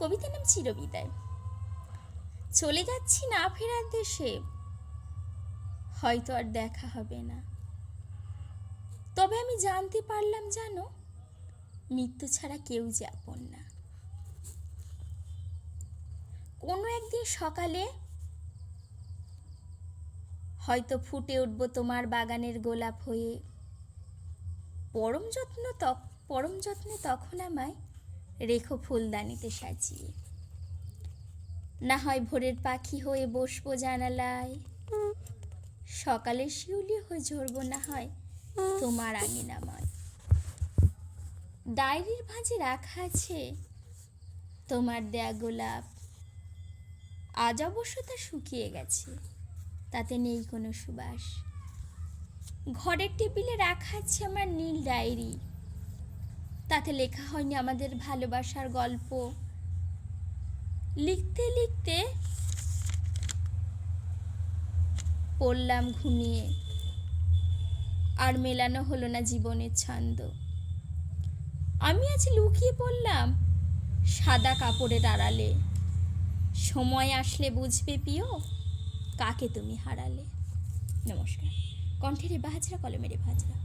কবিতার নাম চিরবিদায়। চলে যাচ্ছি না ফেরার দেশে, হয়তো আর দেখা হবে না। তবে আমি জানতে পারলাম জানো, মৃত্যু ছাড়া কেউ যে আপন না। কোনো একদিন সকালে হয়তো ফুটে উঠবো তোমার বাগানের গোলাপ হয়ে। পরম যত্নে তখন আমায় রেখো ফুলদানিতে সাজিয়ে। না হয় ভোরের পাখি হয়ে বসবো জানালায়, সকালের শিউলি হয়ে ঝরবো না হয় তোমার আঙিনাময়। ডায়েরির ভাঁজে রাখা আছে তোমার দেয়া গোলাপ, আজ অবশ্য তা শুকিয়ে গেছে, তাতে নেই কোনো সুবাস। ঘরের টেবিলে রাখা আছে আমার নীল ডায়েরি, তাতে লেখা হয়নি আমাদের ভালোবাসার গল্প। লিখতে লিখতে পড়লাম ঘুমিয়ে, আর মেলানো হলো না জীবনের ছন্দ। আমি আজ লুকিয়ে পড়লাম সাদা কাপড়ের আড়ালে, সময় আসলে বুঝবে প্রিয় কাকে তুমি হারালে। নমস্কার। কণ্ঠের বাজরা, কলমের ভাজরা।